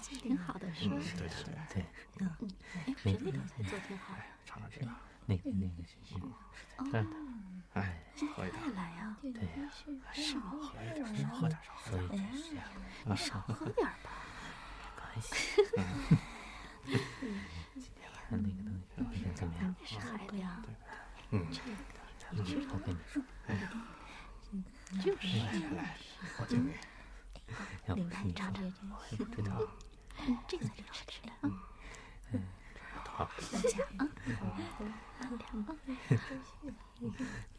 这挺好的，是吧？对，哎，我觉得那道菜做挺好。尝尝这个。那个是这哎，喝一点。再来呀？对呀，是吗？喝一点，少喝点，少喝点。少喝点吧。关系。今天晚上那个东西怎么样？是孩子呀。我跟你说，就是。来，我敬你。要不是你尝尝，我也不知道。这个才是好吃的啊。好，大家啊，你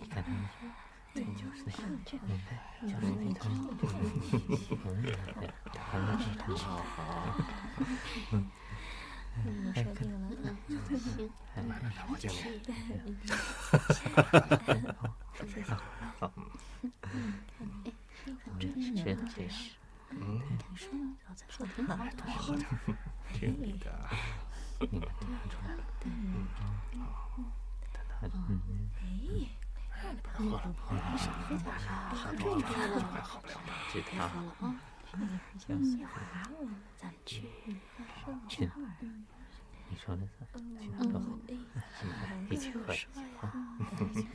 看他们，对，就是那个，就是那个，你说定了，行。来，我敬你。好，这真是，说挺好，多喝点，听你的。你看他出来了，少喝点啊，这个好不了的。这他，咱们去去，你说的是去哪儿喝？一起喝，一起喝。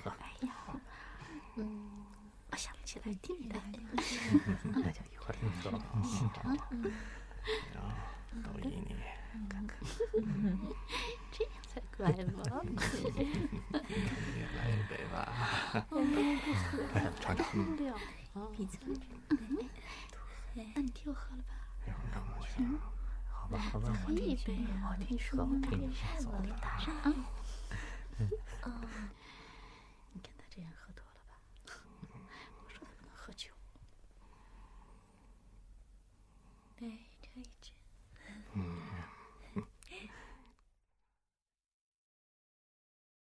我想不起来地的。那就一会儿你说。都依你，看看。这样才乖嘛。你也来一杯吧。来，尝尝。鼻子。那你替我喝了吧。一会儿让我去。好吧，好吧，喝一杯啊。你说，我听你说。我给你打上啊。你看他这样喝多了吧？我说他不能喝酒。哎，这一只。